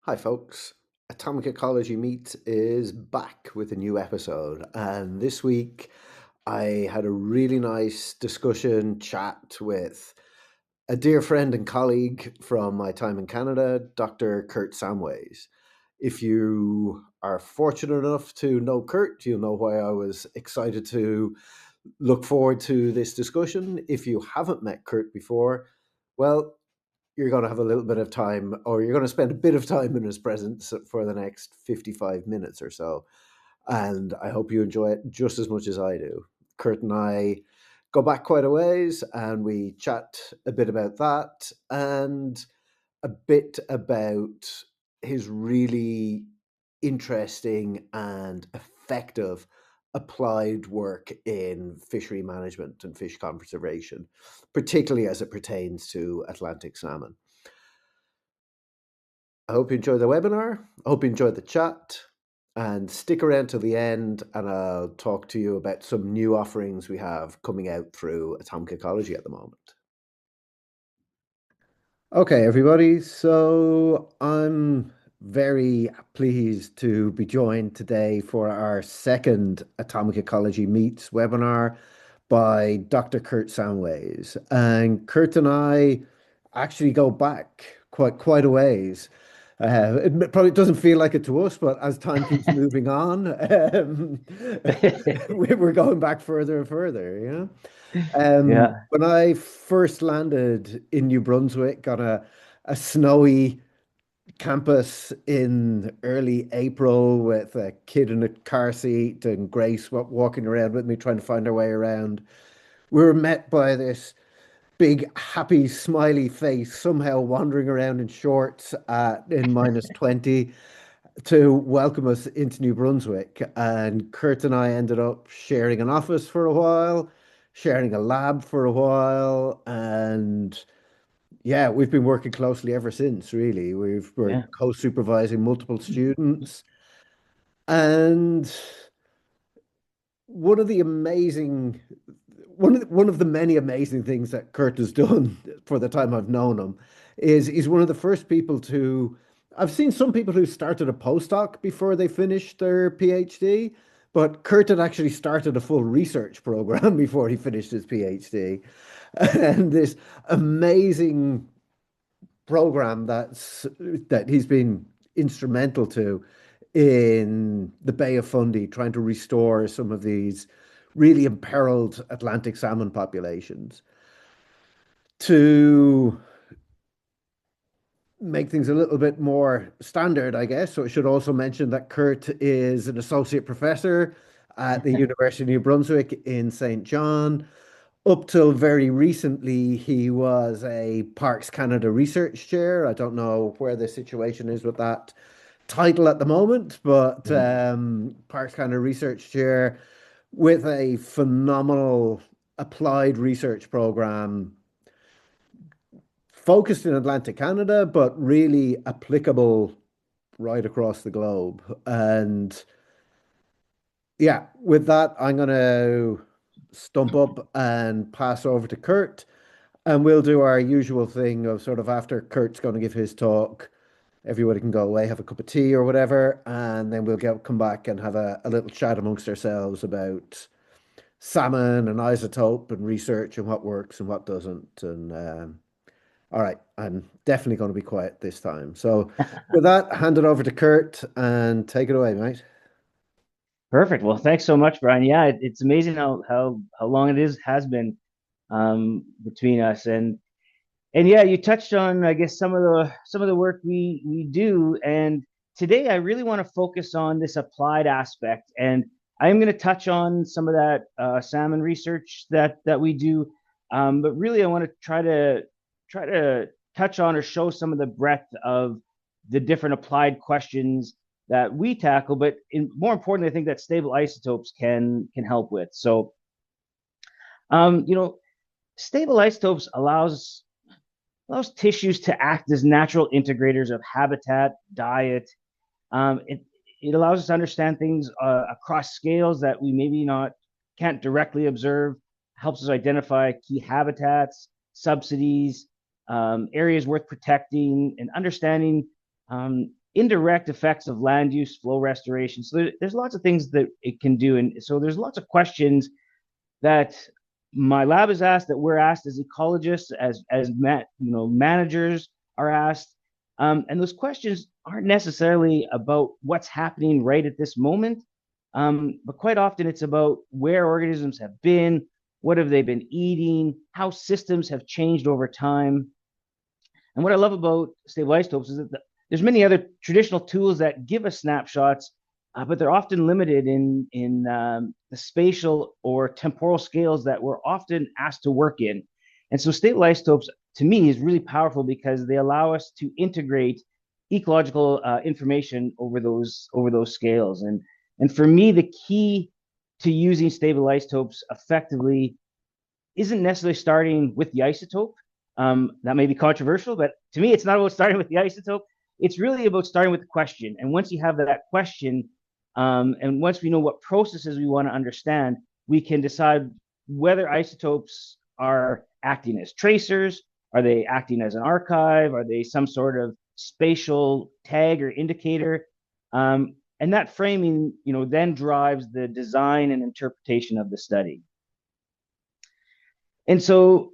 Hi, folks. Atomic Ecology Meets is back with a new episode. And this week, I had a really nice discussion chat with a dear friend and colleague from my time in Canada, Dr. Kurt Samways. If you are fortunate enough to know Kurt, you'll know why I was excited to look forward to this discussion. If you haven't met Kurt before, well, you're going to have a little bit of time, or you're going to spend a bit of time in his presence for the next 55 minutes or so. And I hope you enjoy it just as much as I do. Kurt and I go back quite a ways, and we chat a bit about that and a bit about his really interesting and effective applied work in fishery management and fish conservation, particularly as it pertains to Atlantic salmon. I hope you enjoy the webinar. I hope you enjoyed the chat, and stick around till the end and I'll talk to you about some new offerings we have coming out through Atomic Ecology at the moment. Okay, everybody. So I'm very pleased to be joined today for our second Atomic Ecology Meets webinar by Dr. Kurt Samways. And Kurt and I actually go back quite a ways. It probably doesn't feel like it to us, but as time keeps moving on, we're going back further and further, you know? Yeah. When I first landed in New Brunswick on a snowy campus in early April with a kid in a car seat and Grace walking around with me trying to find our way around, we were met by this big, happy, smiley face somehow wandering around in shorts in -20 to welcome us into New Brunswick. And Kurt and I ended up sharing an office for a while, sharing a lab for a while, and yeah, we've been working closely ever since, really. We're Yeah. co-supervising multiple students. And one of the amazing one of the many amazing things that Kurt has done for the time I've known him is he's one of the first people to. I've seen some people who started a postdoc before they finished their PhD, but Kurt had actually started a full research program before he finished his PhD. And this amazing program that he's been instrumental to in the Bay of Fundy, trying to restore some of these really imperiled Atlantic salmon populations. To make things a little bit more standard, I guess. So it should also mention that Kurt is an associate professor at the University of New Brunswick in St. John. Up till very recently, he was a Parks Canada research chair. I don't know where the situation is with that title at the moment, but Yeah. Parks Canada research chair with a phenomenal applied research program focused in Atlantic Canada, but really applicable right across the globe. And yeah, with that, I'm going to stump up and pass over to Kurt. And we'll do our usual thing of sort of after Kurt's going to give his talk, everybody can go away, have a cup of tea or whatever, and then we'll come back and have a little chat amongst ourselves about salmon and isotope and research and what works and what doesn't. And all right, I'm definitely going to be quiet this time. So with that, hand it over to Kurt and take it away, mate. Perfect. Well, thanks so much, Brian. Yeah, it's amazing how long it is has been between us, and yeah, you touched on, I guess, some of the work we do, and today I really want to focus on this applied aspect, and I am going to touch on some of that salmon research that we do, but really I want to try to touch on or show some of the breadth of the different applied questions that we tackle, but more importantly, I think that stable isotopes can help with. So, um, you know, stable isotopes allows tissues to act as natural integrators of habitat, diet. It allows us to understand things across scales that we maybe not can't directly observe. Helps us identify key habitats, subsidies, areas worth protecting, and understanding indirect effects of land use, flow restoration. So there's lots of things that it can do. And so there's lots of questions that my lab is asked, that we're asked as ecologists, managers are asked. And those questions aren't necessarily about what's happening right at this moment, but quite often it's about where organisms have been, what have they been eating, how systems have changed over time. And what I love about stable isotopes is that there's many other traditional tools that give us snapshots, but they're often limited in the spatial or temporal scales that we're often asked to work in. And so stable isotopes, to me, is really powerful because they allow us to integrate ecological information over those scales. And for me, the key to using stable isotopes effectively isn't necessarily starting with the isotope. That may be controversial, but to me, it's not about starting with the isotope. It's really about starting with the question. And once you have that question, and once we know what processes we want to understand, we can decide whether isotopes are acting as tracers, are they acting as an archive, are they some sort of spatial tag or indicator. And that framing, then drives the design and interpretation of the study. And so,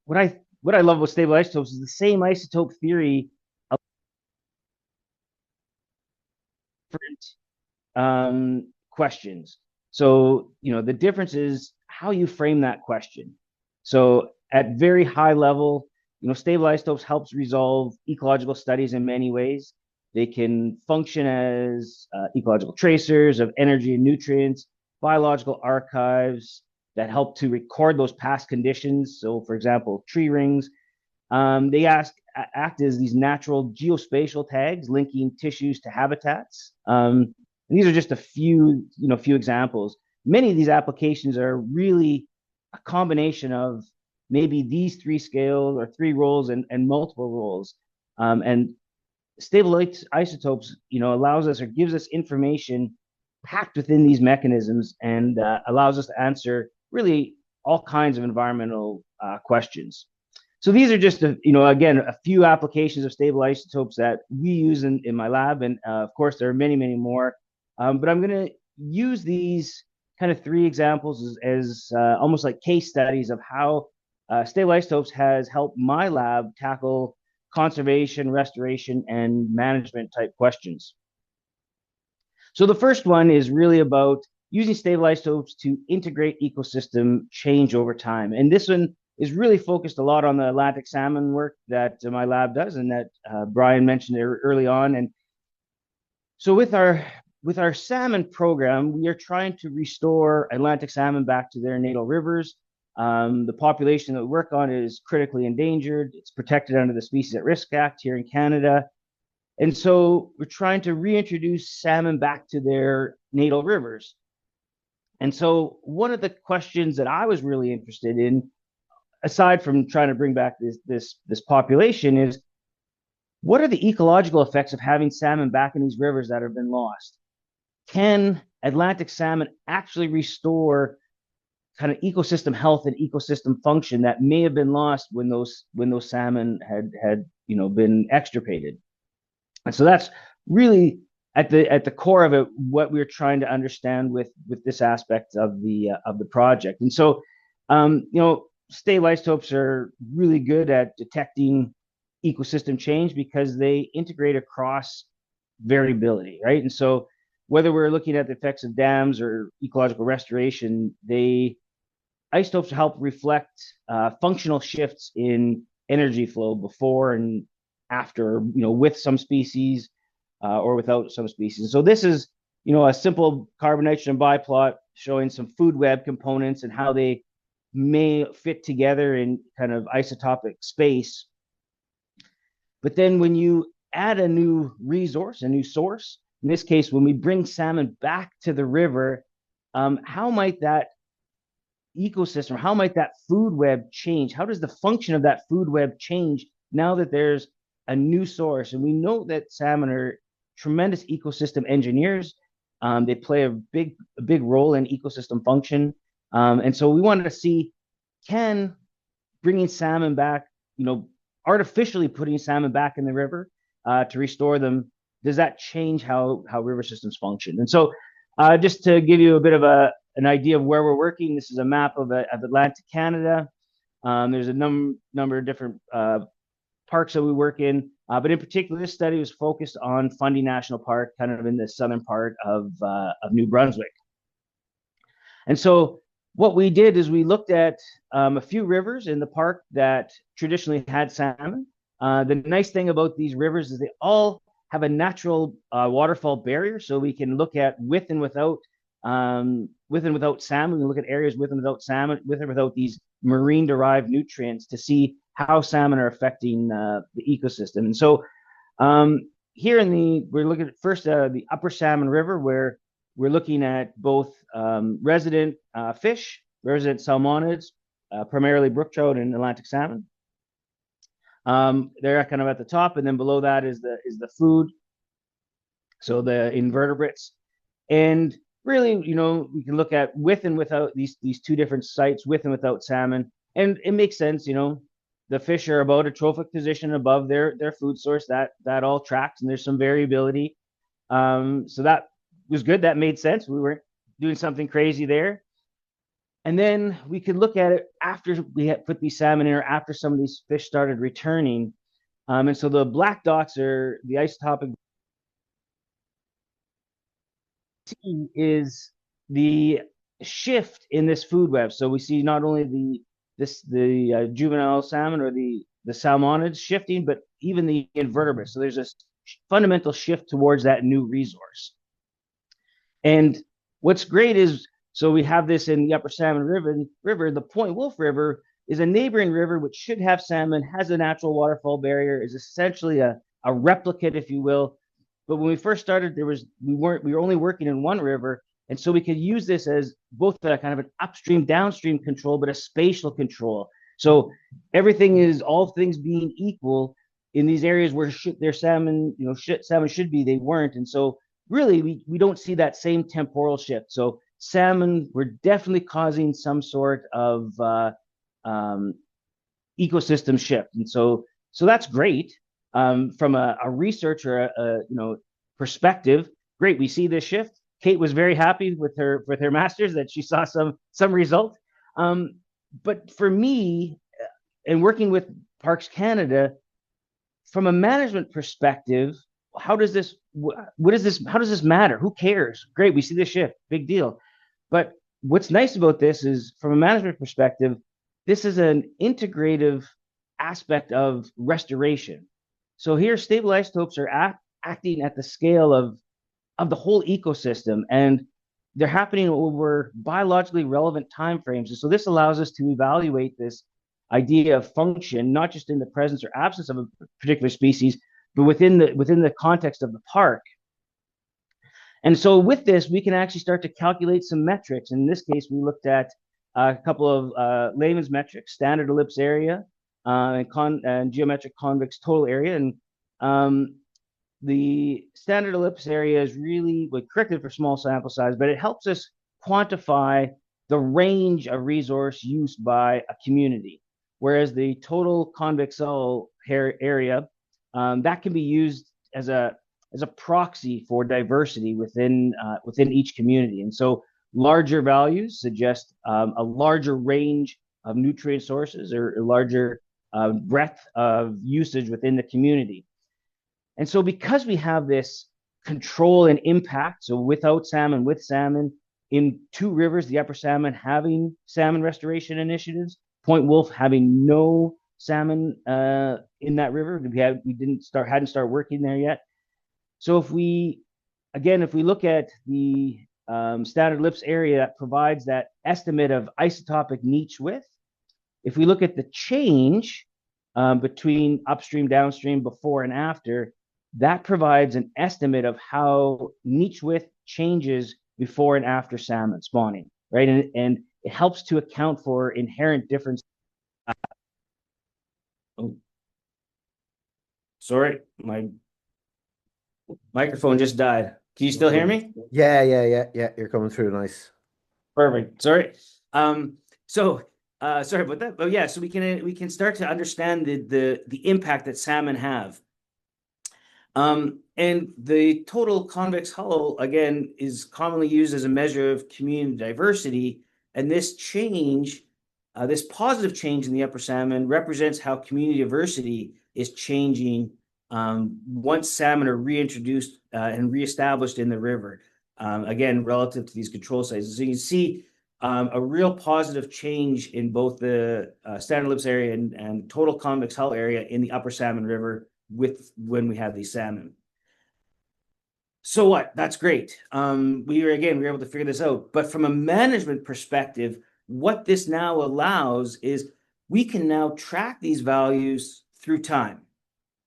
what I love about stable isotopes is the same isotope theory of different questions. So, the difference is how you frame that question. So, at very high level, stable isotopes helps resolve ecological studies in many ways. They can function as ecological tracers of energy and nutrients, biological archives that help to record those past conditions. So, for example, tree rings. They act as these natural geospatial tags linking tissues to habitats. And these are just a few examples. Many of these applications are really a combination of maybe these three scales or three roles and multiple roles. And stable isotopes, allows us or gives us information packed within these mechanisms and allows us to answer really all kinds of environmental questions. So these are just, again, a few applications of stable isotopes that we use in my lab. And of course, there are many, many more. But I'm going to use these kind of three examples as almost like case studies of how stable isotopes has helped my lab tackle conservation, restoration, and management type questions. So the first one is really about using stable isotopes to integrate ecosystem change over time. And this one is really focused a lot on the Atlantic salmon work that my lab does and that Brian mentioned early on. And so with our salmon program, we are trying to restore Atlantic salmon back to their natal rivers. The population that we work on is critically endangered. It's protected under the Species at Risk Act here in Canada. And so we're trying to reintroduce salmon back to their natal rivers. And so one of the questions that I was really interested in, aside from trying to bring back this population, is what are the ecological effects of having salmon back in these rivers that have been lost? Can Atlantic salmon actually restore kind of ecosystem health and ecosystem function that may have been lost when those salmon had been extirpated? And so that's really at the core of it what we're trying to understand with this aspect of the project. And so stable isotopes are really good at detecting ecosystem change because they integrate across variability, right? And so whether we're looking at the effects of dams or ecological restoration, isotopes help reflect functional shifts in energy flow before and after, with some species or without some species. So this is, a simple carbon nitrogen biplot showing some food web components and how they may fit together in kind of isotopic space. But then when you add a new resource, a new source, in this case, when we bring salmon back to the river, how might that ecosystem, how might that food web change? How does the function of that food web change now that there's a new source? And we know that salmon are tremendous ecosystem engineers. They play a big role in ecosystem function. And so we wanted to see, can bringing salmon back, artificially putting salmon back in the river to restore them, does that change how river systems function? And so, just to give you a bit of an idea of where we're working, this is a map of Atlantic Canada. There's a number of different parks that we work in, but in particular, this study was focused on Fundy National Park, kind of in the southern part of New Brunswick. And so what we did is we looked at a few rivers in the park that traditionally had salmon. The nice thing about these rivers is they all have a natural waterfall barrier, so we can look at with and without salmon. We can look at areas with and without salmon, with and without these marine-derived nutrients to see how salmon are affecting the ecosystem. And so here we're looking at first the Upper Salmon River, where we're looking at both resident fish, resident salmonids, primarily brook trout and Atlantic salmon. They're kind of at the top, and then below that is the food, so the invertebrates. And really, we can look at with and without these two different sites, with and without salmon, and it makes sense. The fish are about a trophic position above their food source. That all tracks, and there's some variability. So that was good. That made sense. We weren't doing something crazy there. And then we could look at it after we had put these salmon in, or after some of these fish started returning. And so the black dots are the isotopic is the shift in this food web. So we see not only the juvenile salmon or the salmonids shifting, but even the invertebrates. So there's a fundamental shift towards that new resource. And what's great is, so we have this in the Upper Salmon River. The Point Wolf River is a neighboring river which should have salmon, has a natural waterfall barrier, is essentially a replicate, if you will. But when we first started, we were only working in one river, and so we could use this as both a kind of an upstream downstream control, but a spatial control. So everything is, all things being equal, in these areas where their salmon, salmon should be, they weren't, and so really we don't see that same temporal shift. So salmon were definitely causing some sort of ecosystem shift, and so that's great. From a research or a perspective, great. We see this shift. Kate was very happy with her masters that she saw some result. But for me, and working with Parks Canada, from a management perspective, how does this matter? Who cares? Great, we see this shift, big deal. But what's nice about this is, from a management perspective, this is an integrative aspect of restoration. So here, stable isotopes are acting at the scale of the whole ecosystem, and they're happening over biologically relevant timeframes. And so this allows us to evaluate this idea of function, not just in the presence or absence of a particular species, but within the context of the park. And so with this, we can actually start to calculate some metrics. In this case, we looked at a couple of layman's metrics: standard ellipse area and geometric convex total area. And the standard ellipse area is really corrected for small sample size, but it helps us quantify the range of resource use by a community. Whereas the total convex area, that can be used as a proxy for diversity within each community. And so larger values suggest a larger range of nutrient sources, or a larger breadth of usage within the community. And so because we have this control and impact, so without salmon, with salmon, in two rivers, the Upper Salmon having salmon restoration initiatives, Point Wolf having no salmon in that river, we hadn't started working there yet. So if we look at the standard ellipse area, that provides that estimate of isotopic niche width. If we look at the change between upstream, downstream, before and after, that provides an estimate of how niche width changes before and after salmon spawning, right? And it helps to account for inherent difference. Oh, sorry, my microphone just died. Can you still hear me? Yeah. You're coming through nice. Perfect. Sorry. Sorry about that. But yeah, so we can start to understand the impact that salmon have. And the total convex hull, again, is commonly used as a measure of community diversity. And this change, this positive change in the upper salmon represents how community diversity is changing once salmon are reintroduced and reestablished in the river, again, relative to these control sizes. So you can see a real positive change in both the standard ellipse area and total convex hull area in the upper salmon river with when we have these salmon. So what? That's great. We were able to figure this out. But from a management perspective, what this now allows is we can now track these values through time.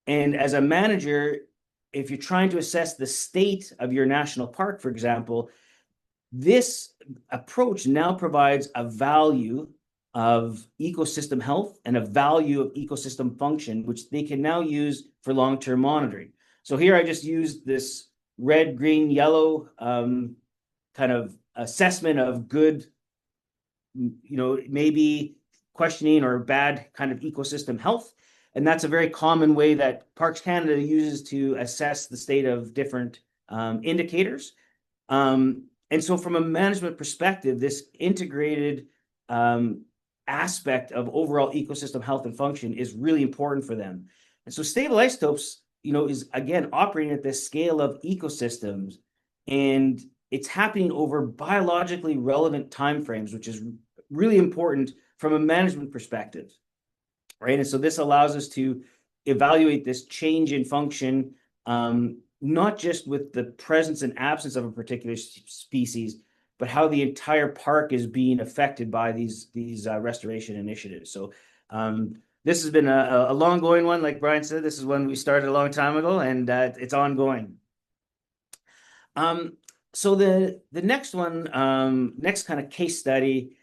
And as a manager, if you're trying to assess the state of your national park, for example, this approach now provides a value of ecosystem health and a value of ecosystem function, which they can now use for long-term monitoring. So here I just used this red, green, yellow kind of assessment of good, maybe questioning or bad kind of ecosystem health. And that's a very common way that Parks Canada uses to assess the state of different indicators. And so from a management perspective, this integrated aspect of overall ecosystem health and function is really important for them. And so stable isotopes, is again operating at this scale of ecosystems, and it's happening over biologically relevant timeframes, which is really important from a management perspective, right? And so this allows us to evaluate this change in function, not just with the presence and absence of a particular species, but how the entire park is being affected by these restoration initiatives. So this has been a long going one. Like Brian said, this is one we started a long time ago, and it's ongoing. So the next one, next kind of case study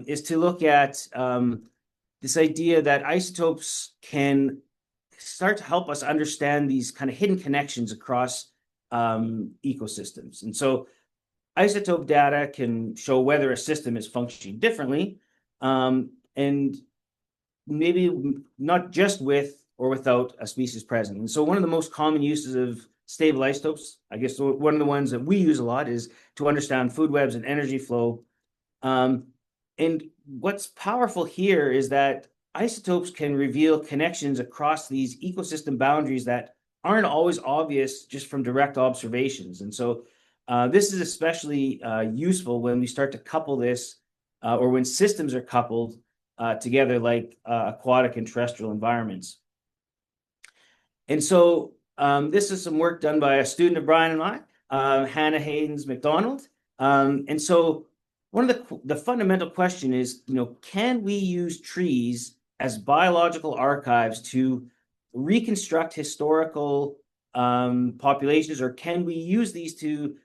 is to look at this idea that isotopes can start to help us understand these kind of hidden connections across ecosystems. And so isotope data can show whether a system is functioning differently, and maybe not just with or without a species present. And so one of the most common uses of stable isotopes, I guess one of the ones that we use a lot, is to understand food webs and energy flow. And what's powerful here is that isotopes can reveal connections across these ecosystem boundaries that aren't always obvious just from direct observations. And so this is especially useful when we start to couple this, or when systems are coupled together, like aquatic and terrestrial environments. And so this is some work done by a student of Brian and I, Hannah Haynes McDonald. And so one of the fundamental question is, can we use trees as biological archives to reconstruct historical populations, or can we use these to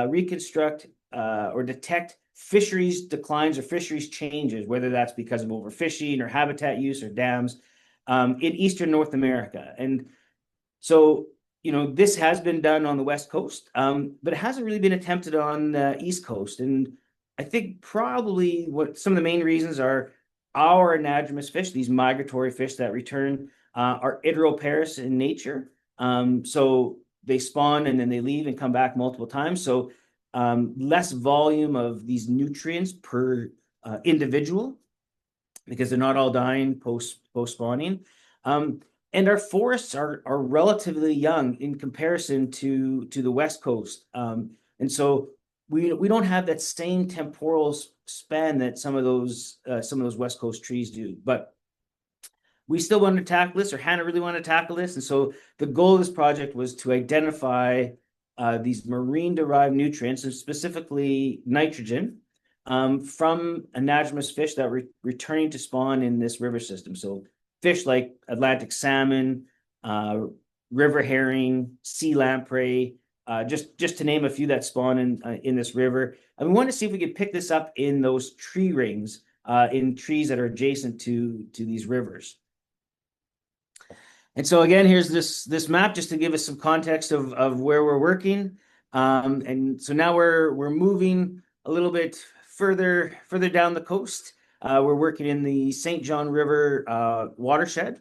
reconstruct or detect fisheries declines or fisheries changes, whether that's because of overfishing or habitat use or dams in Eastern North America? And so, this has been done on the West Coast, but it hasn't really been attempted on the East Coast. And I think probably what some of the main reasons are our anadromous fish, these migratory fish that return, are ideroparous in nature. So they spawn and then they leave and come back multiple times. So less volume of these nutrients per individual, because they're not all dying post spawning. And our forests are relatively young in comparison to the West Coast. And so we don't have that same temporal span that some of those West Coast trees do. But we still want to tackle this, or Hannah really wanted to tackle this. And so the goal of this project was to identify these marine-derived nutrients, and specifically nitrogen, from anadromous fish that were returning to spawn in this river system. So fish like Atlantic salmon, river herring, sea lamprey, just to name a few that spawn in this river. And we wanted to see if we could pick this up in those tree rings, in trees that are adjacent to these rivers. And so again, here's this map just to give us some context of where we're working. And so now we're moving a little bit further down the coast. We're working in the St. John River watershed.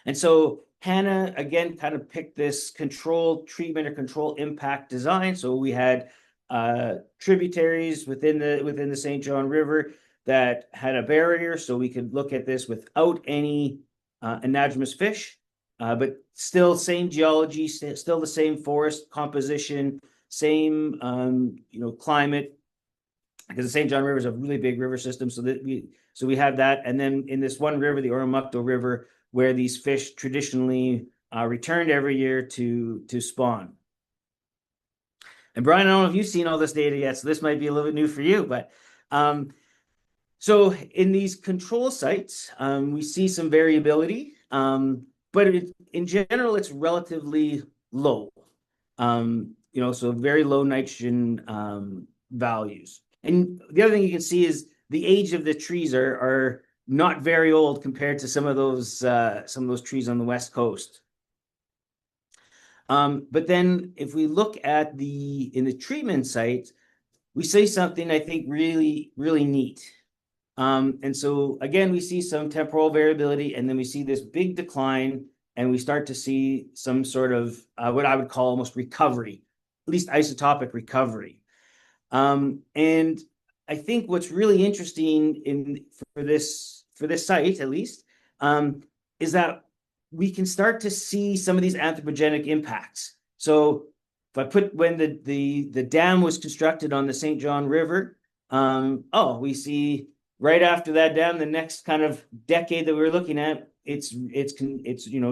And so Hannah, again, kind of picked this control treatment or control impact design. So we had tributaries within the St. John River that had a barrier, so we could look at this without any anadromous fish, but still same geology, still the same forest composition, same climate, because the St. John River is a really big river system. So we have that, and then in this one river, the Oromocto River, where these fish traditionally returned every year to spawn. And Brian, I don't know if you've seen all this data yet, so this might be a little bit new for you, but so in these control sites, we see some variability, but in general, it's relatively low. So very low nitrogen values. And the other thing you can see is the age of the trees are not very old compared to some of those trees on the West Coast. But then if we look at in the treatment site, we see something I think really, really neat. And so again, we see some temporal variability, and then we see this big decline, and we start to see some sort of what I would call almost recovery, at least isotopic recovery. And I think what's really interesting for this site, at least, is that we can start to see some of these anthropogenic impacts. So if I put when the dam was constructed on the St. John River, we see right after that dam, the next kind of decade that we're looking at, it's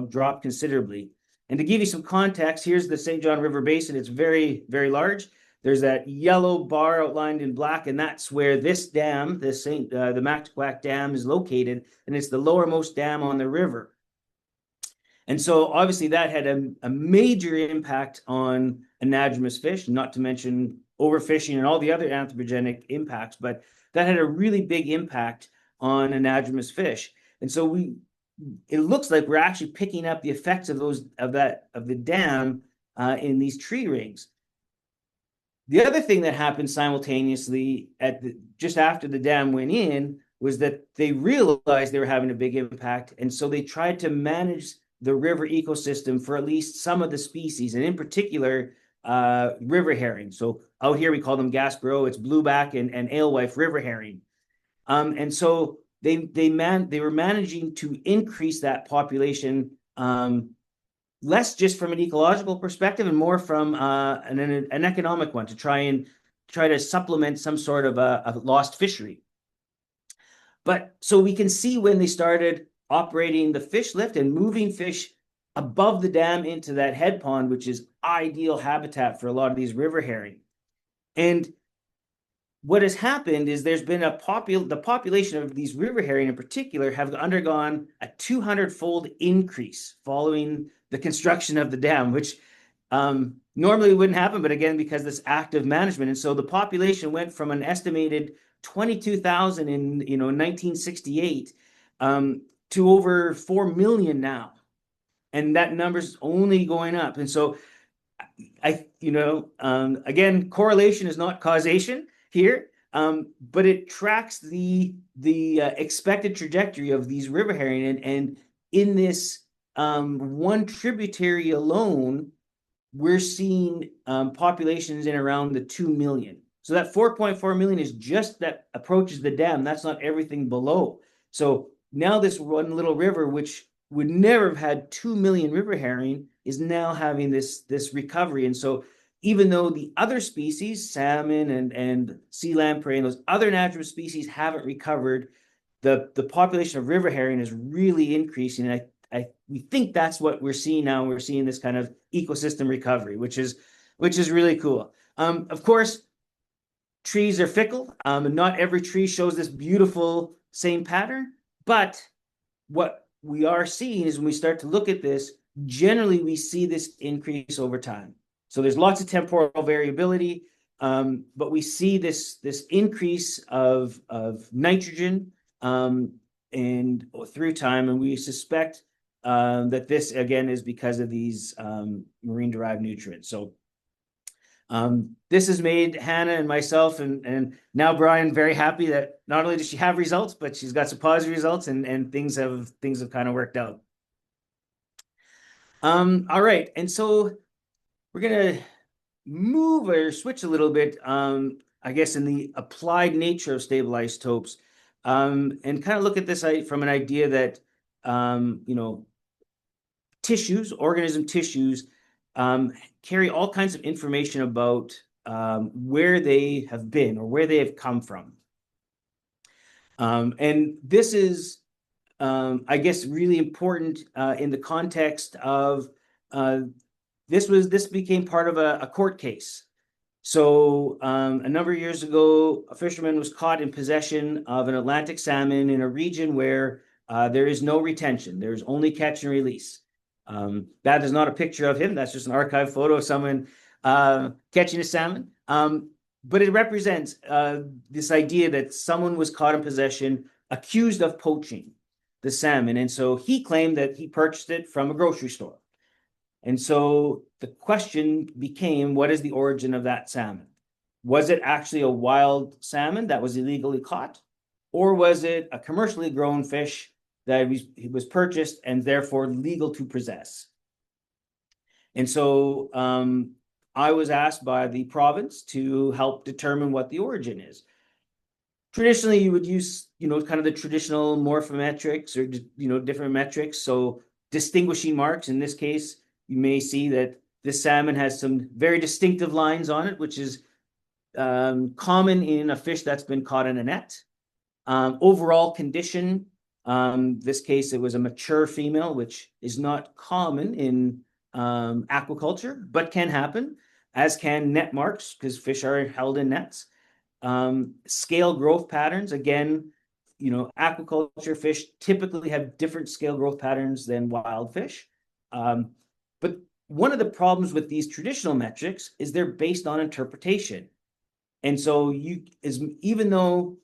dropped considerably. And to give you some context, here's the St. John River Basin. It's very, very large. There's that yellow bar outlined in black, and that's where this dam, the Mactaquac Dam, is located, and it's the lowermost dam on the river. And so obviously that had a major impact on anadromous fish, not to mention overfishing and all the other anthropogenic impacts, but that had a really big impact on anadromous fish. And so it looks like we're actually picking up the effects of the dam in these tree rings. The other thing that happened simultaneously just after the dam went in was that they realized they were having a big impact, and so they tried to manage the river ecosystem for at least some of the species, and in particular, river herring. So out here we call them Gaspereau. It's blueback and alewife river herring, and so they were managing to increase that population. Less just from an ecological perspective and more from an economic one, to try to supplement some sort of a lost fishery. But so we can see when they started operating the fish lift and moving fish above the dam into that head pond, which is ideal habitat for a lot of these river herring. And what has happened is there's been the population of these river herring in particular have undergone a 200-fold increase following the construction of the dam, which normally wouldn't happen, but again, because this active management. And so the population went from an estimated 22,000 in 1968 to over 4 million now. And that number's only going up. And so again, correlation is not causation here, but it tracks the expected trajectory of these river herring. And in this one tributary alone, we're seeing populations in around the 2 million. So that 4.4 million is just that approaches the dam. That's not everything below. So now this one little river, which would never have had 2 million river herring, is now having this recovery. And so even though the other species, salmon and sea lamprey and those other natural species haven't recovered, the population of river herring is really increasing. And we think that's what we're seeing now. We're seeing this kind of ecosystem recovery, which is really cool. Of course, trees are fickle, and not every tree shows this beautiful same pattern. But what we are seeing is when we start to look at this, generally we see this increase over time. So there's lots of temporal variability, but we see this increase of nitrogen and through time, and we suspect that this again is because of these marine-derived nutrients. So this has made Hannah and myself and now Brian very happy that not only does she have results, but she's got some positive results, and things have kind of worked out. All right, and so we're gonna move or switch a little bit, I guess, in the applied nature of stable isotopes, and kind of look at this from an idea that, you know, tissues, organism tissues, um, carry all kinds of information about where they have been or where they have come from. And this is, I guess, really important in the context of uh, this became part of a court case. So a number of years ago, a fisherman was caught in possession of an Atlantic salmon in a region where there is no retention. There's only catch and release. That is not a picture of him. That's just an archive photo of someone catching a salmon. But it represents this idea that someone was caught in possession, accused of poaching the salmon. And so he claimed that he purchased it from a grocery store. And so the question became, what is the origin of that salmon? Was it actually a wild salmon that was illegally caught? Or was it a commercially grown fish that was purchased and therefore legal to possess? And so I was asked by the province to help determine what the origin is. Traditionally, you would use, kind of the traditional morphometrics or, different metrics. So distinguishing marks, in this case, you may see that this salmon has some very distinctive lines on it, which is common in a fish that's been caught in a net. Overall condition, this case, it was a mature female, which is not common in aquaculture, but can happen, as can net marks, because fish are held in nets. Scale growth patterns, again, aquaculture fish typically have different scale growth patterns than wild fish. But one of the problems with these traditional metrics is they're based on interpretation. And so even though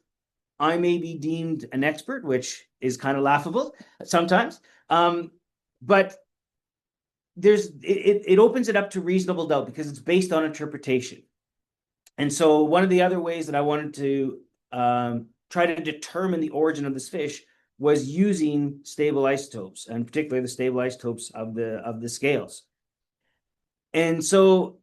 I may be deemed an expert, which is kind of laughable sometimes, but it opens it up to reasonable doubt because it's based on interpretation. And so one of the other ways that I wanted to try to determine the origin of this fish was using stable isotopes, and particularly the stable isotopes of the scales. And so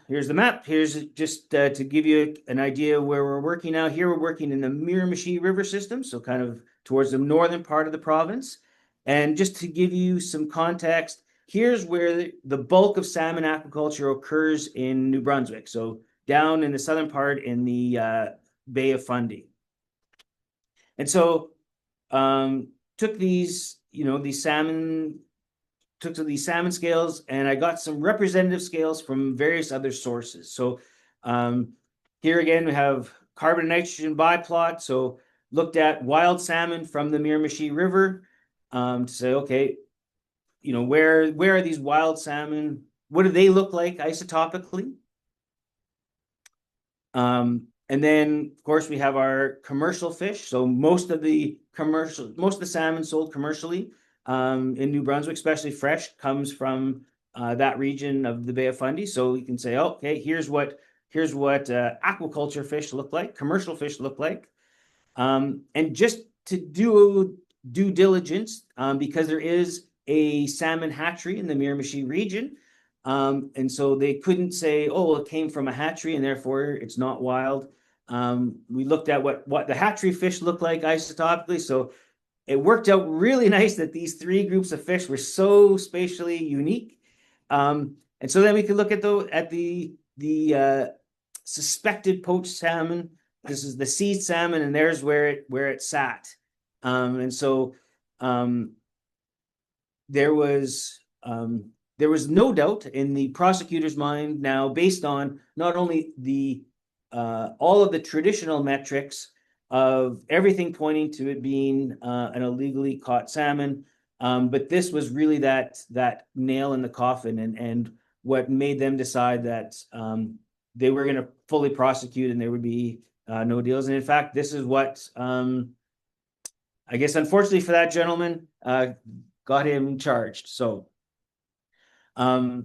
here's the map. Here's just to give you an idea where we're working now. Here we're working in the Miramichi River system, so kind of towards the northern part of the province. And just to give you some context, here's where the bulk of salmon aquaculture occurs in New Brunswick. So down in the southern part in the Bay of Fundy. And so took these salmon scales, and I got some representative scales from various other sources. So here again, we have carbon and nitrogen biplot. So looked at wild salmon from the Miramichi River to say, okay, where are these wild salmon? What do they look like isotopically? And then, of course, we have our commercial fish. So most of the salmon sold commercially in New Brunswick, especially fresh, comes from that region of the Bay of Fundy. So you can say, oh, okay, here's what aquaculture fish look like, commercial fish look like. And just to do due diligence, because there is a salmon hatchery in the Miramichi region, and so they couldn't say, oh, it came from a hatchery and therefore it's not wild. We looked at what the hatchery fish look like isotopically. So it worked out really nice that these three groups of fish were so spatially unique. And so then we could look at the suspected poached salmon. This is the seed salmon, and there's where it sat. And so there was no doubt in the prosecutor's mind now, based on not only all of the traditional metrics of everything pointing to it being an illegally caught salmon, but this was really that nail in the coffin, and what made them decide that they were going to fully prosecute and there would be no deals. And in fact, this is what I guess, unfortunately for that gentleman, got him charged. So, but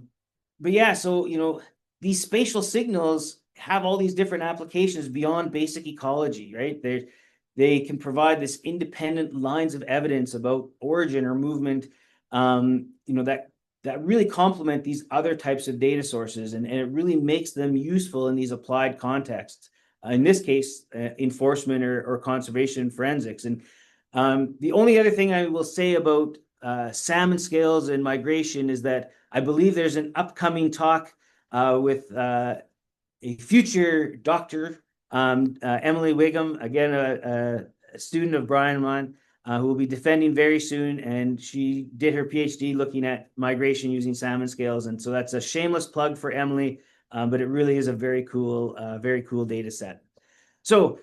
yeah, so these spatial signals have all these different applications beyond basic ecology, right? They can provide this independent lines of evidence about origin or movement, that that really complement these other types of data sources, and it really makes them useful in these applied contexts. In this case, enforcement or conservation forensics. And the only other thing I will say about salmon scales and migration is that I believe there's an upcoming talk with a future doctor, Emily Wiggum, again, a student of Brian and mine, who will be defending very soon. And she did her PhD looking at migration using salmon scales. And so that's a shameless plug for Emily, but it really is a very cool data set. So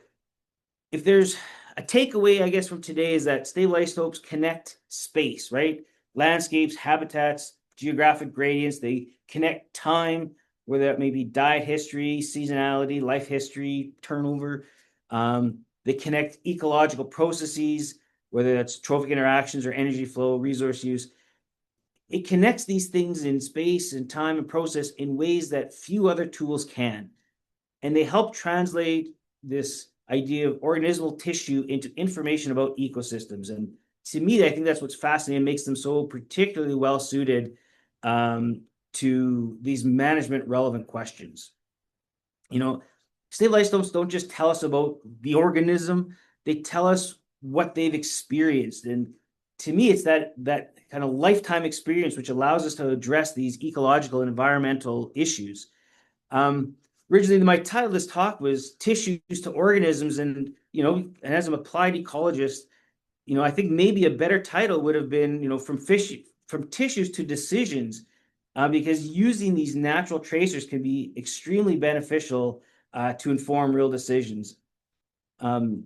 if there's a takeaway, I guess, from today is that stable isotopes connect space, right? Landscapes, habitats, geographic gradients, they connect time, whether that may be diet history, seasonality, life history, turnover. They connect ecological processes, whether that's trophic interactions or energy flow, resource use. It connects these things in space and time and process in ways that few other tools can. And they help translate this idea of organismal tissue into information about ecosystems. And to me, I think that's what's fascinating and makes them so particularly well suited to these management relevant questions. You know, stable isotopes don't just tell us about the organism, they tell us what they've experienced. And to me, it's that kind of lifetime experience which allows us to address these ecological and environmental issues. Um, Originally, my title of this talk was Tissues to Organisms, and and as an applied ecologist, I think maybe a better title would have been, from tissues to decisions, because using these natural tracers can be extremely beneficial to inform real decisions. Um,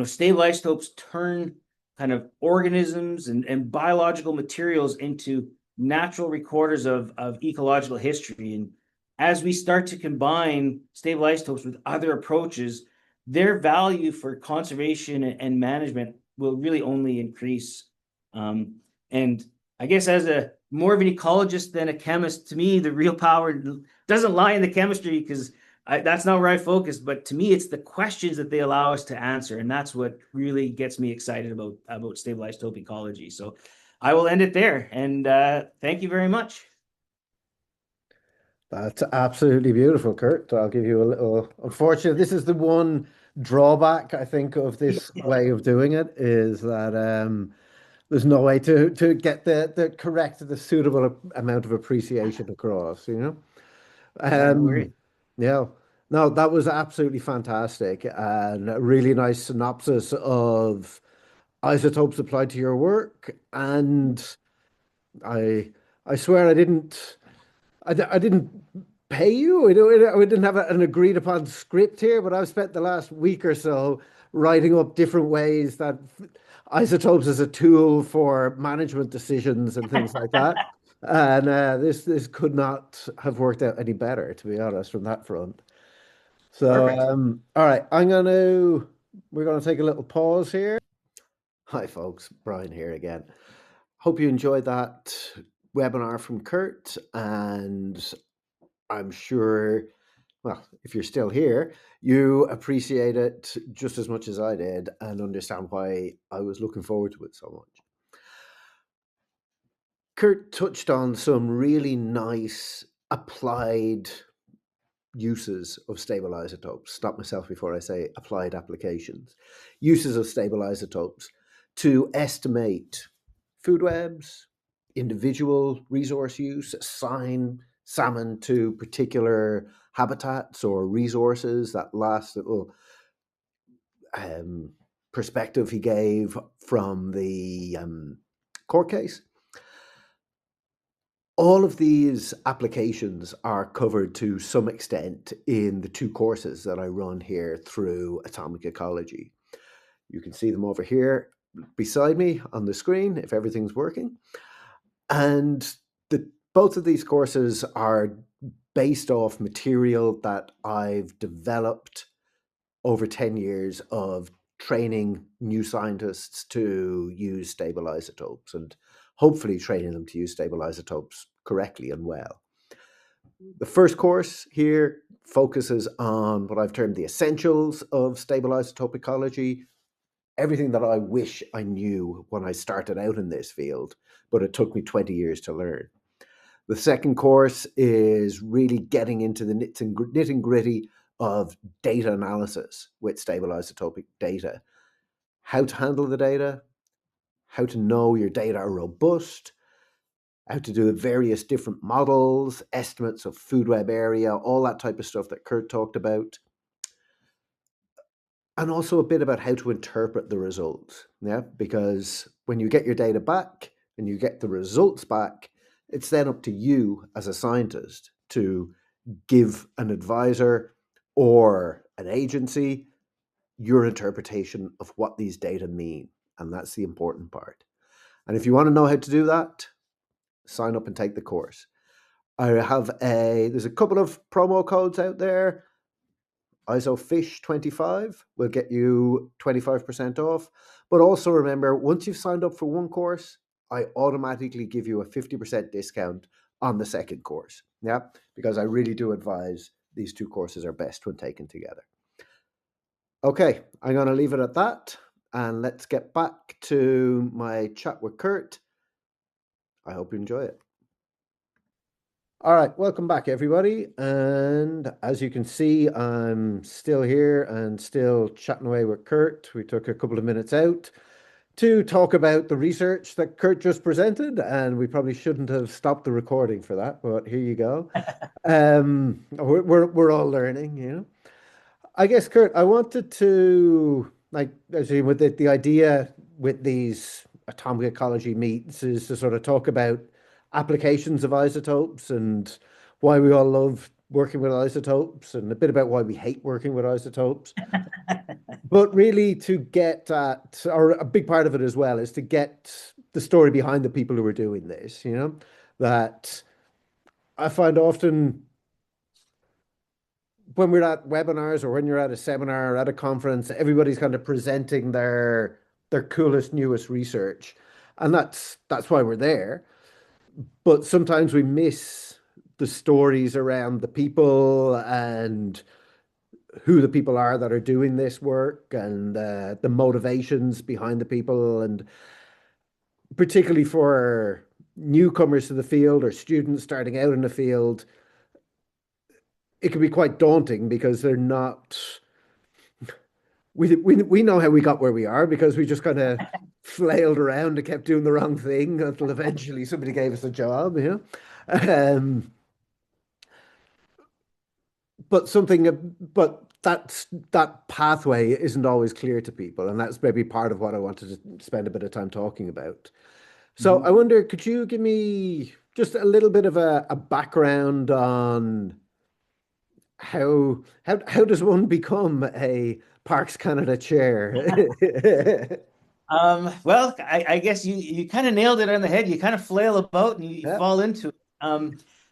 Stable isotopes turn kind of organisms and biological materials into natural recorders of ecological history. And as we start to combine stable isotopes with other approaches, their value for conservation and management will really only increase. And I guess as a more of an ecologist than a chemist, to me, the real power doesn't lie in the chemistry, because that's not where I focus. But to me, it's the questions that they allow us to answer, and that's what really gets me excited about stable isotope ecology. So I will end it there, and thank you very much. That's absolutely beautiful, Kurt. I'll give you a little. Unfortunately, this is the one drawback I think of this way of doing it is that there's no way to get the correct, the suitable amount of appreciation across, you know? Yeah, no worries. Um, yeah. No, that was absolutely fantastic and a really nice synopsis of isotopes applied to your work. And I I swear I didn't pay you. We didn't have an agreed upon script here, but I've spent the last week or so writing up different ways that isotopes as a tool for management decisions and things like that. And this could not have worked out any better, to be honest, from that front. So, Perfect. all right, we're gonna take a little pause here. Hi, folks. Brian here again. Hope you enjoyed that webinar from Kurt, and I'm sure, well, if you're still here, you appreciate it just as much as I did and understand why I was looking forward to it so much. Kurt touched on some really nice applied uses of stable isotopes. Stop myself before I say applied applications. Uses of stable isotopes to estimate food webs, individual resource use, assign salmon to particular habitats or resources. That last little um, perspective he gave from the court case. All of these applications are covered to some extent in the two courses that I run here through Atomic Ecology. You can see them over here beside me on the screen if everything's working. And both of these courses are based off material that I've developed over 10 years of training new scientists to use stable isotopes and hopefully training them to use stable isotopes correctly and well. The first course here focuses on what I've termed the essentials of stable isotope ecology, everything that I wish I knew when I started out in this field, but it took me 20 years to learn. The second course is really getting into the nitty gritty of data analysis with stable isotopic data, how to handle the data, how to know your data are robust, how to do the various different models, estimates of food web area, all that type of stuff that Kurt talked about, and also a bit about how to interpret the results. Yeah, because when you get your data back and you get the results back, it's then up to you as a scientist to give an advisor or an agency your interpretation of what these data mean. And that's the important part. And if you want to know how to do that, sign up and take the course. There's a couple of promo codes out there. ISOFISH25 will get you 25% off. But also remember, once you've signed up for one course, I automatically give you a 50% discount on the second course. Yeah, because I really do advise these two courses are best when taken together. Okay, I'm going to leave it at that. And let's get back to my chat with Kurt. I hope you enjoy it. All right, welcome back, everybody. And as you can see, I'm still here and still chatting away with Kurt. We took a couple of minutes out to talk about the research that Kurt just presented, and we probably shouldn't have stopped the recording for that, but here you go. We're all learning, you know. I guess, Kurt, I wanted to, like, as you with the idea with these atomic ecology meets is to sort of talk about applications of isotopes and why we all love working with isotopes and a bit about why we hate working with isotopes. But really to get at, or a big part of it as well, is to get the story behind the people who are doing this, you know, that I find often when we're at webinars or when you're at a seminar or at a conference, everybody's kind of presenting their coolest, newest research. And that's why we're there. But sometimes we miss the stories around the people and who the people are that are doing this work and the motivations behind the people. And particularly for newcomers to the field or students starting out in the field, it can be quite daunting because they're not we know how we got where we are because we just kind of flailed around and kept doing the wrong thing until eventually somebody gave us a job, you know. But that pathway isn't always clear to people, and that's maybe part of what I wanted to spend a bit of time talking about. So I Mhm. wonder, could you give me just a little bit of a background on how does one become a Parks Canada chair? Well, I guess you kind of nailed it on the head. You kind of flail about and you Yeah. fall into it.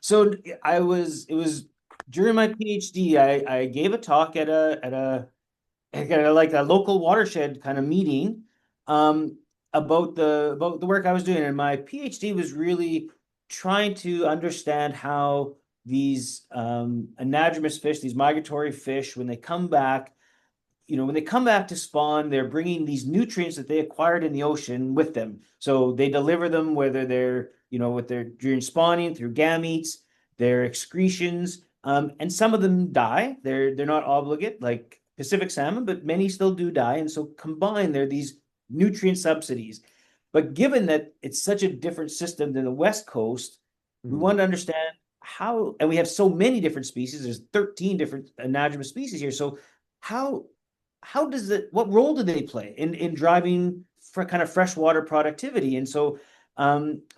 So it was during my PhD, I gave a talk at a like a local watershed kind of meeting, um, about the work I was doing. And my PhD was really trying to understand how these anadromous fish, these migratory fish, when they come back, when they come back to spawn, they're bringing these nutrients that they acquired in the ocean with them. So they deliver them, whether they're, with their during spawning through gametes, their excretions, and some of them die. They're not obligate like Pacific salmon, but many still do die. And so combined, they're these nutrient subsidies. But given that it's such a different system than the West Coast, we Mm, want to understand how, and we have so many different species. There's 13 different anadromous species here. So how how does it what role do they play in driving for kind of freshwater productivity? And so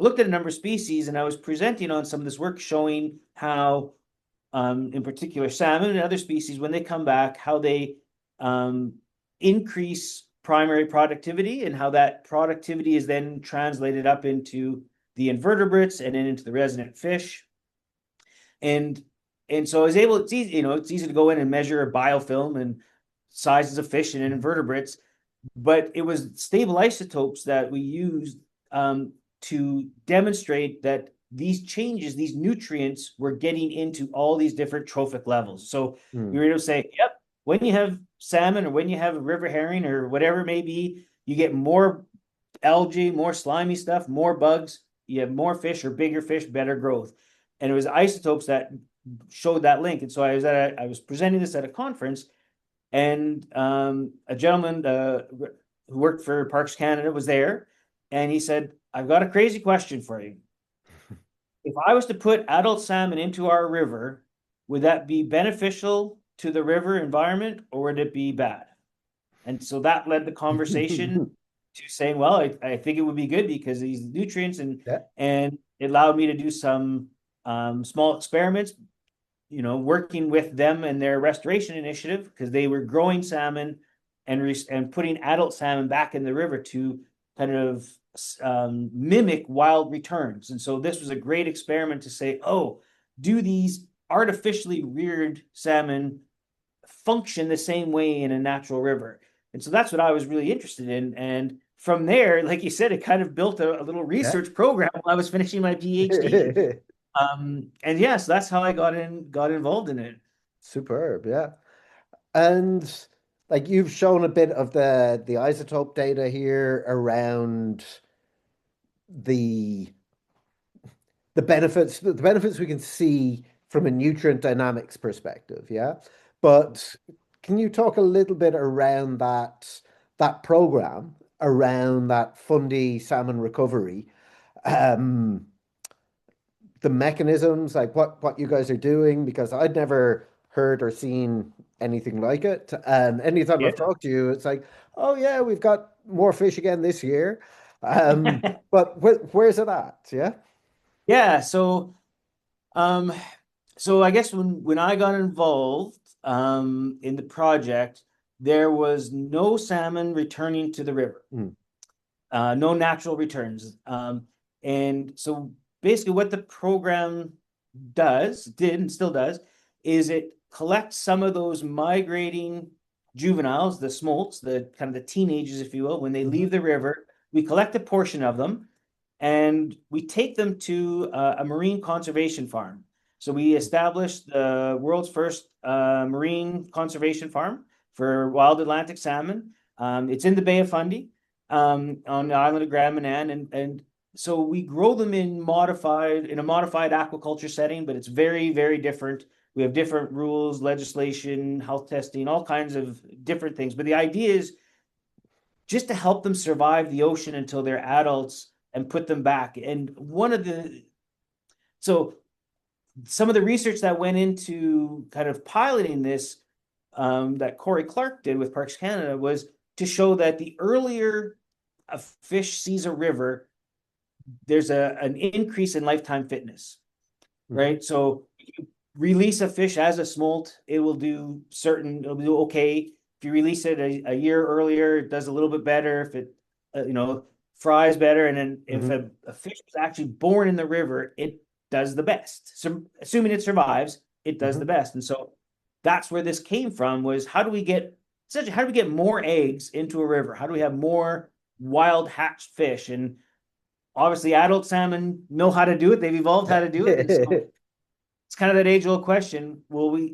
looked at a number of species, and I was presenting on some of this work showing how in particular salmon and other species, when they come back, how they um, increase primary productivity, and how that productivity is then translated up into the invertebrates and then into the resident fish. And and so I was able, it's easy to go in and measure biofilm and sizes of fish and invertebrates, but it was stable isotopes that we used to demonstrate that these changes, these nutrients, were getting into all these different trophic levels. So we mm, were able to say, yep. when you have salmon or when you have a river herring or whatever it may be, you get more algae, more slimy stuff, more bugs. You have more fish or bigger fish, better growth. And it was isotopes that showed that link. And so I was presenting this at a conference, and a gentleman who worked for Parks Canada was there, and he said, "I've got a crazy question for you. If I was to put adult salmon into our river, would that be beneficial to the river environment or would it be bad?" And so that led the conversation to saying, well, I think it would be good because these nutrients, Yeah. and it allowed me to do some small experiments, working with them and their restoration initiative because they were growing salmon and putting adult salmon back in the river to kind of mimic wild returns. And so this was a great experiment to say, oh, do these artificially reared salmon function the same way in a natural river? And so that's what I was really interested in. And from there, like you said, it kind of built a little Yeah. research program while I was finishing my PhD. And yes, that's how I got involved in it. Superb. Yeah. And like you've shown a bit of the isotope data here around the the benefits we can see from a nutrient dynamics perspective, yeah. But can you talk a little bit around that program around that fundy salmon recovery, um, the mechanisms, like what you guys are doing? Because I'd never heard or seen anything like it. And anytime I've Yeah. talked to you, it's like, oh yeah, we've got more fish again this year. But where's it at? Yeah. Yeah. Um, so I guess when I got involved in the project, there was no salmon returning to the river. Mm, No natural returns. And so basically, what the program did and still does, is it collects some of those migrating juveniles, the smolts, the kind of the teenagers, if you will, when they mhm, leave the river. We collect a portion of them and we take them to a marine conservation farm. So we established the world's first marine conservation farm for wild Atlantic salmon. It's in the Bay of Fundy, on the island of Grand Manan, and so we grow them in a modified aquaculture setting, but it's very, very different. We have different rules, legislation, health testing, all kinds of different things. But the idea is just to help them survive the ocean until they're adults and put them back. And so some of the research that went into kind of piloting this, that Corey Clark did with Parks Canada, was to show that the earlier a fish sees a river, there's an increase in lifetime fitness, mhm, right? So you release a fish as a smolt, it'll do okay. If you release it a year earlier, it does a little bit better. If it, fries better. And then if mhm. a fish was actually born in the river, it does the best. So assuming it survives, it does the Hmm. best. And so that's where this came from, was how do we get more eggs into a river? How do we have more wild hatched fish? And obviously adult salmon know how to do it. They've evolved how to do it. And so it's kind of that age old question.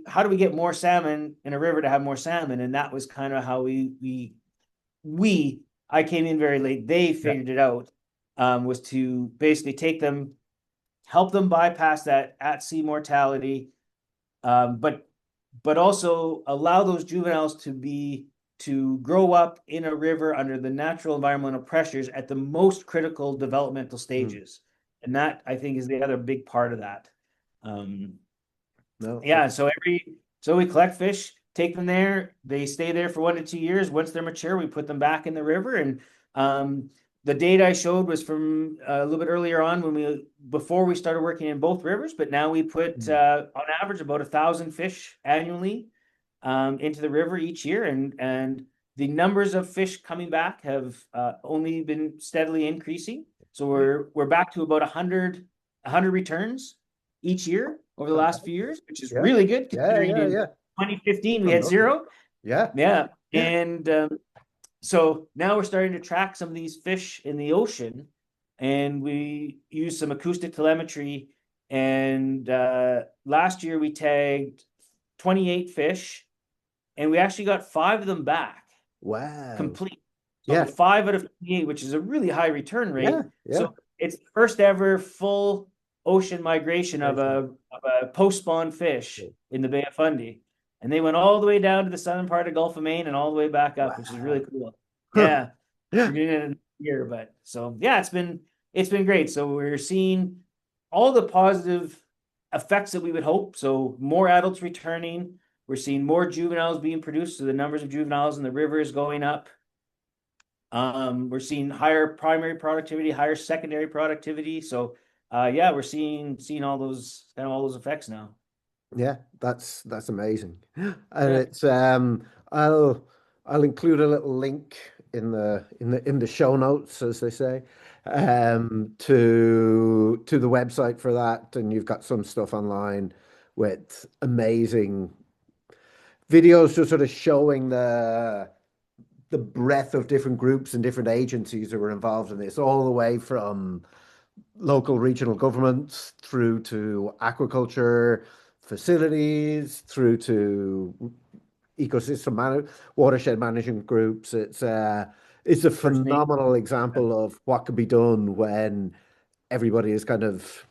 How do we get more salmon in a river to have more salmon? And that was kind of how I came in very late. They Yeah. figured it out, was to basically help them bypass that at sea mortality, but also allow those juveniles to grow up in a river under the natural environmental pressures at the most critical developmental Mm. stages. And that, I think, is the other big part of that. Um, No, yeah, so we collect fish, take them there. They stay there for 1 to 2 years. Once they're mature, we put them back in the river. And um, the data I showed was from a little bit earlier on, before we started working in both rivers. But now we put mm, on average about 1,000 fish annually into the river each year, and the numbers of fish coming back have only been steadily increasing. So great. we're back to about 100 returns each year over the last few Fantastic. years, which is Yeah. really good Yeah. considering Yeah. in Yeah. 2015 we had Unlucky. zero. Yeah. Yeah. Yeah. And so now we're starting to track some of these fish in the ocean, and we use some acoustic telemetry. And last year we tagged 28 fish, and we actually got 5 of them back Wow. complete. So Yeah. 5 out of 28, which is a really high return Yeah. rate. Yeah. So it's the first ever full ocean migration of Amazing. a post-spawn fish in the Bay of Fundy. And they went all the way down to the southern part of Gulf of Maine and all the way back up, which is really Wow. cool. Huh. Yeah. Yeah. We're doing it in a year, but so yeah, it's been great. So we're seeing all the positive effects that we would hope. So more adults returning. We're seeing more juveniles being produced, so the numbers of juveniles in the river is going up. We're seeing higher primary productivity, higher secondary productivity. So yeah, we're seeing all those effects now. Yeah, that's amazing. And Yeah. it's I'll include a little link in the show notes, as they say, to the website for that. And you've got some stuff online with amazing videos just sort of showing the breadth of different groups and different agencies that were involved in this, all the way from local regional governments through to aquaculture facilities, through to watershed management groups. It's a First Nation. phenomenal example of what can be done when everybody is kind of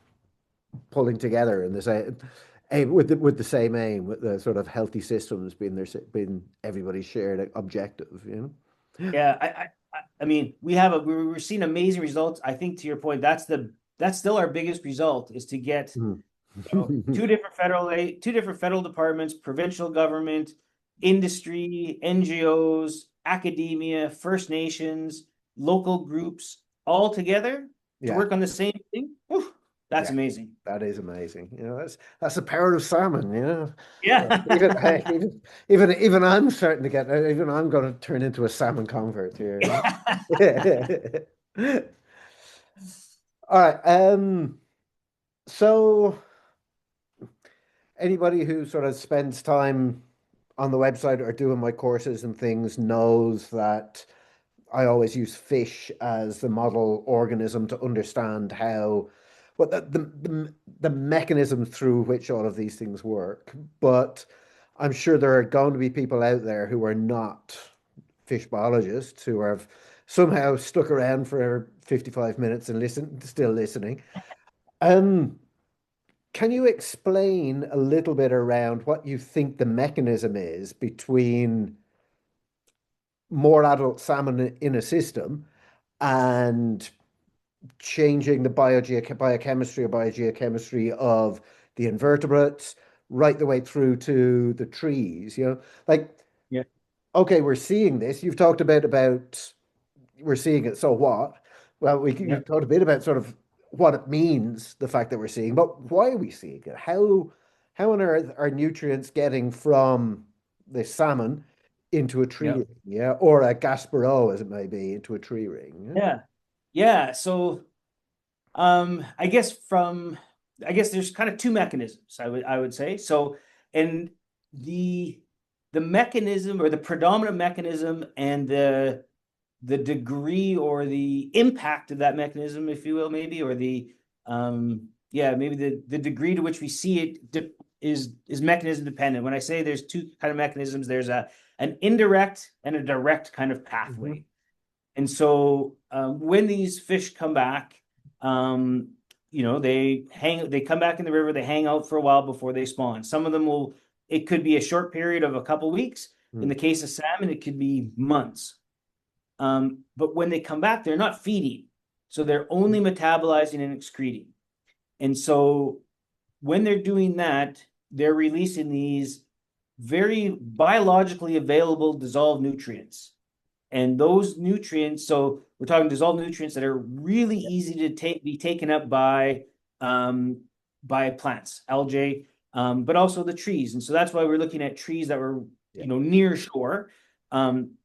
pulling together in the same aim, with the same aim, with the sort of healthy systems being everybody's shared objective, you know? Yeah, I mean, we're seeing amazing results. I think to your point, that's still our biggest result is to get Mhm. two different federal departments, provincial government, industry, NGOs, academia, First Nations, local groups all together to Yeah, work on the same thing. Whew, that's yeah. amazing. That is amazing. You know, that's the power of salmon, you know. Even Yeah. hey, even I'm starting to get even I'm going to turn into a salmon convert here. All right. So anybody who sort of spends time on the website or doing my courses and things knows that I always use fish as the model organism to understand how, what the mechanism through which all of these things work. But I'm sure there are going to be people out there who are not fish biologists who have somehow stuck around for 55 minutes and still listening. Um, can you explain a little bit around what you think the mechanism is between more adult salmon in a system and changing the biochemistry or biogeochemistry of the invertebrates right the way through to the trees, you know? Like, Yeah. okay, we're seeing this. You've talked a bit about we're seeing it, so what? Well, Yeah. you've talked a bit about sort of what it means, the fact that we're seeing, but why are we seeing it? How on earth are nutrients getting from the salmon into a tree Yeah. ring, yeah, or a Gaspereau, as it may be, into a tree ring? Yeah? Yeah. Yeah. So I guess there's kind of two mechanisms, I would say. So, and the the mechanism or the predominant mechanism and the degree or the impact of that mechanism, if you will, maybe, or maybe the degree to which we see it is mechanism dependent. When I say there's two kind of mechanisms, there's an indirect and a direct kind of Mhm. pathway. And so when these fish come back, um, they come back in the river, they hang out for a while before they spawn. Some of them it could be a short period of a couple weeks. In Mm. the case of salmon, it could be months. But when they come back, they're not feeding. So they're only metabolizing and excreting. And so when they're doing that, they're releasing these very biologically available dissolved nutrients. And those nutrients, so we're talking dissolved nutrients that are really easy to be taken up by plants, algae, but also the trees. And so that's why we're looking at trees that were, Yeah. near shore. Um,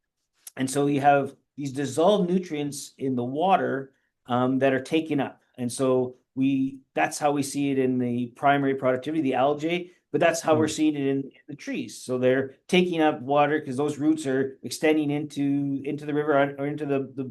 and so you have these dissolved nutrients in the water that are taken up. And so that's how we see it in the primary productivity, the algae, but that's how we're Mm. seeing it in the trees. So they're taking up water because those roots are extending into the river or into the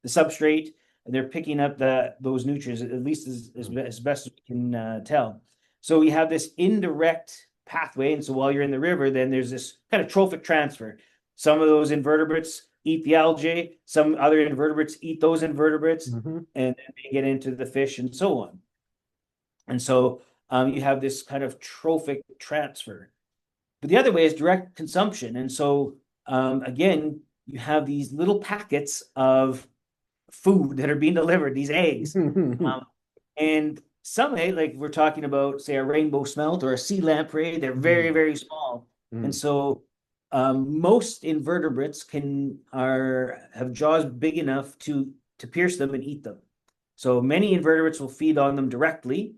substrate, and they're picking up those nutrients, at least as Mm. best as we can tell. So we have this indirect pathway. And so while you're in the river, then there's this kind of trophic transfer. Some of those invertebrates eat the algae, some other invertebrates eat those invertebrates, Mm-hmm. and then they get into the fish and so on. And so you have this kind of trophic transfer. But the other way is direct consumption. And so again, you have these little packets of food that are being delivered, these eggs. And some eggs, like we're talking about, say, a rainbow smelt or a sea lamprey, they're very, very small. And so most invertebrates have jaws big enough to pierce them and eat them. So many invertebrates will feed on them directly.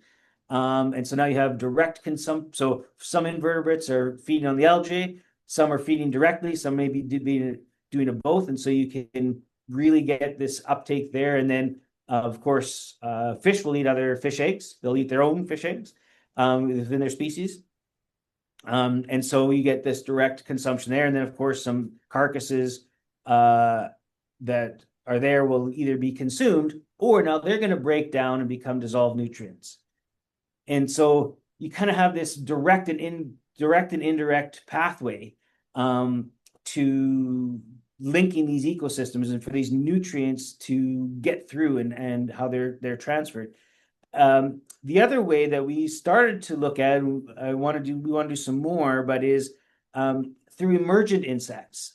And so now you have direct consumption. So some invertebrates are feeding on the algae, some are feeding directly, some may be doing it both. And so you can really get this uptake there. And then, of course, fish will eat other fish eggs. They'll eat their own fish eggs within their species. And so you get this direct consumption there. And then, of course, some carcasses that are there will either be consumed, or now they're going to break down and become dissolved nutrients. And so you kind of have this direct and indirect pathway to linking these ecosystems and for these nutrients to get through and how they're transferred. The other way that we started to look at, we want to do some more, but is through emergent insects.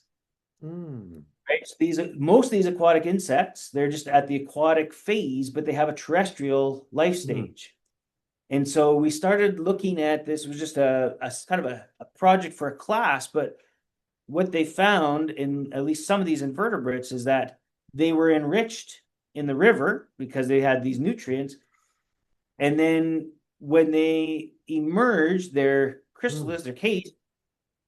Right? So most of these aquatic insects, they're just at the aquatic phase, but they have a terrestrial life stage. And so we started looking at this. It was just a kind of a project for a class, but what they found in at least some of these invertebrates is that they were enriched in the river because they had these nutrients. And then when they emerged, their chrysalis, their case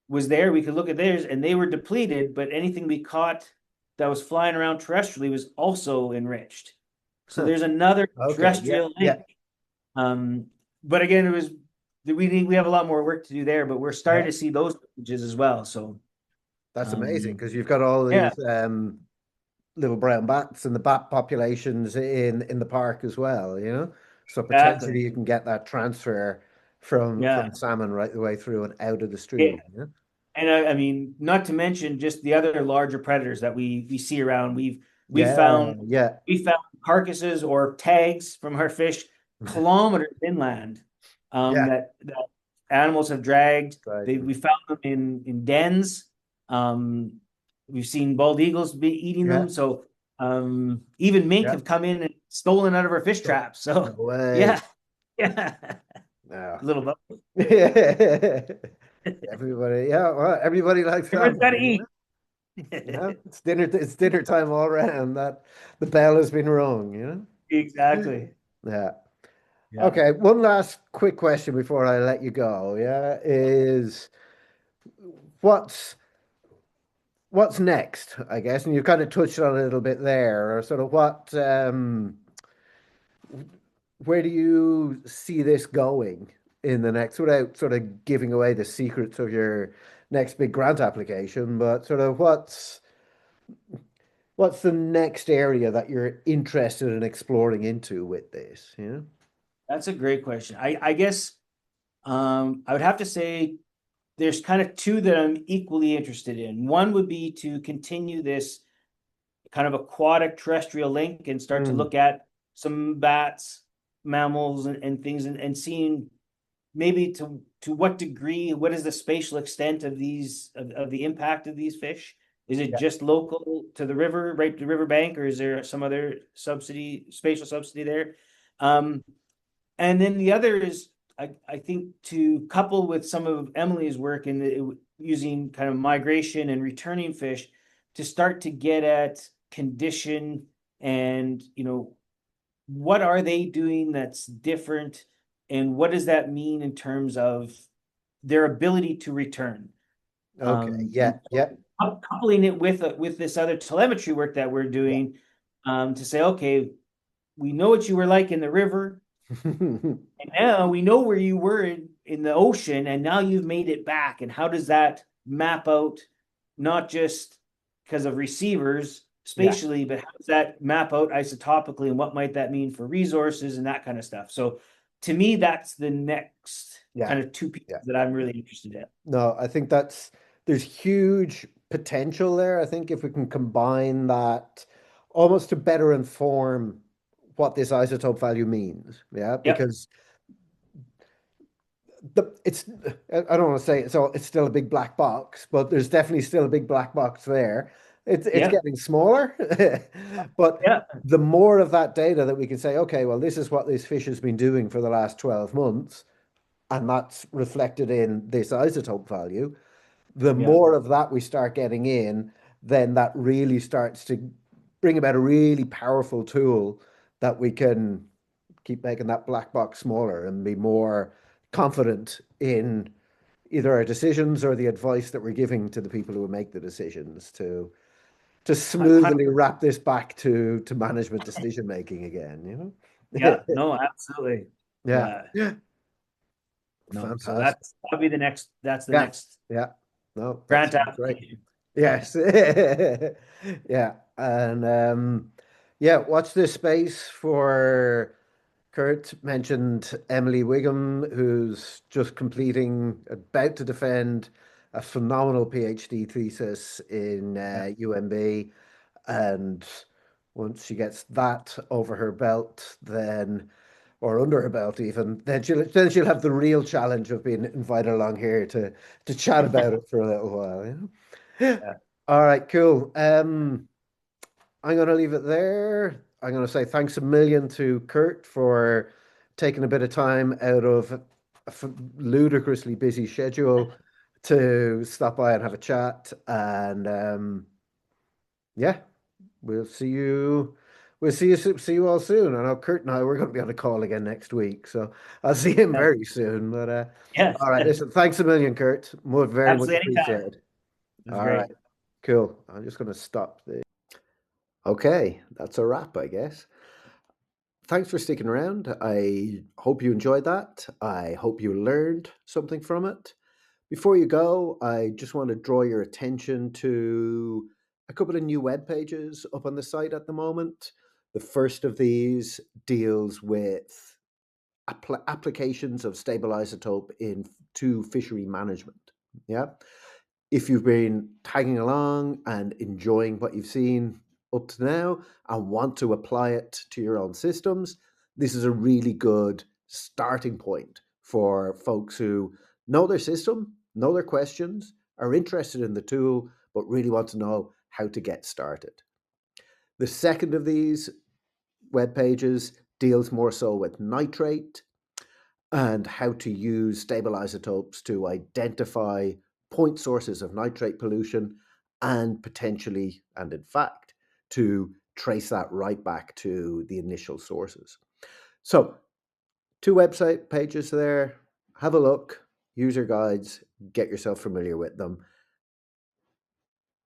was there. We could look at theirs and they were depleted, but anything we caught that was flying around terrestrially was also enriched. So there's another terrestrial link. But again, we have a lot more work to do there, but we're starting to see those images as well. So that's amazing, because you've got all these little brown bats and the bat populations in the park as well, you know. So potentially you can get that transfer from salmon right the way through and out of the stream. Yeah. And I mean, not to mention just the other larger predators that we see around. We found carcasses or tags from our fish kilometers inland that animals have dragged. We found them in dens. We've seen bald eagles be eating them. So even mink have come in and stolen out of our fish traps. So yeah. A little both. Everybody, well, everybody likes that. Everyone's got to eat. It's dinner time all around. That the bell has been rung, you know. Exactly. Yeah. Okay, one last quick question before I let you go. Yeah, is what's next, I guess, and you kind of touched on it a little bit there, or sort of where do you see this going in the next, without sort of giving away the secrets of your next big grant application, but sort of what's the next area that you're interested in exploring into with this? You know? That's a great question. I guess I would have to say there's kind of two that I'm equally interested in. One would be to continue this kind of aquatic terrestrial link and start to look at some bats, mammals, and things, and seeing maybe to what degree, what is the spatial extent of these of the impact of these fish? Is it just local to the river, right to the riverbank, or is there some other spatial subsidy there? And then the other is, I think, to couple with some of Emily's work in using kind of migration and returning fish to start to get at condition and, what are they doing that's different, and what does that mean in terms of their ability to return? Coupling it with this other telemetry work that we're doing to say, okay, we know what you were like in the river. And now we know where you were in the ocean, and now you've made it back. And how does that map out, not just because of receivers spatially, but how does that map out isotopically, and what might that mean for resources and that kind of stuff? So to me, that's the next kind of two pieces yeah. that I'm really interested in. No, I think there's huge potential there. I think if we can combine that almost to better inform what this isotope value means. Yeah, Yep. because it's I don't want to say it's still a big black box, but there's definitely still a big black box there. It's Yep. getting smaller, but Yeah. the more of that data that we can say, okay, well, this is what this fish has been doing for the last 12 months, and that's reflected in this isotope value. The Yeah. more of that we start getting in, then that really starts to bring about a really powerful tool that we can keep making that black box smaller and be more confident in either our decisions or the advice that we're giving to the people who make the decisions to smoothly wrap this back to management decision making again, you know? Yeah. No, absolutely. Yeah. Yeah. No, so Fantastic. that'll be the next, that's the Yeah. next Yeah. No, that grant sounds great. application. Yes. Yeah. And yeah, watch this space for Kurt mentioned Emily Wiggum, who's just completing, about to defend a phenomenal PhD thesis in Yeah. UMB. And once she gets that over her belt, then, or under her belt even, then she'll have the real challenge of being invited along here to chat about it for a little while, you know? Yeah. All right, cool. I'm going to leave it there. I'm going to say thanks a million to Kurt for taking a bit of time out of a ludicrously busy schedule to stop by and have a chat. And yeah, we'll see you. See you all soon. I know Kurt and I we're going to be on a call again next week, so I'll see him Yeah. very soon. But Yes. all right, listen, thanks a million, Kurt. Very much Absolutely. Anytime. appreciated. It was All right, great. cool. I'm just going to stop the. Okay, that's a wrap, I guess. Thanks for sticking around. I hope you enjoyed that. I hope you learned something from it. Before you go, I just want to draw your attention to a couple of new web pages up on the site at the moment. The first of these deals with applications of stable isotope into fishery management. Yeah. If you've been tagging along and enjoying what you've seen up to now and want to apply it to your own systems, this is a really good starting point for folks who know their system, know their questions, are interested in the tool, but really want to know how to get started. The second of these web pages deals more so with nitrate and how to use stable isotopes to identify point sources of nitrate pollution and potentially, and in fact, to trace that right back to the initial sources. So, two website pages there. Have a look, user guides, get yourself familiar with them.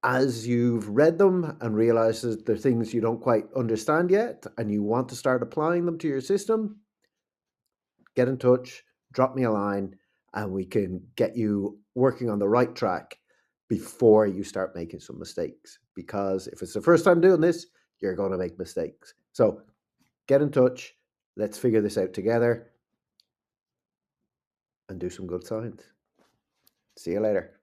As you've read them and realize that there are things you don't quite understand yet and you want to start applying them to your system, get in touch, drop me a line, and we can get you working on the right track before you start making some mistakes. Because if it's the first time doing this, you're going to make mistakes. So get in touch. Let's figure this out together and do some good science. See you later.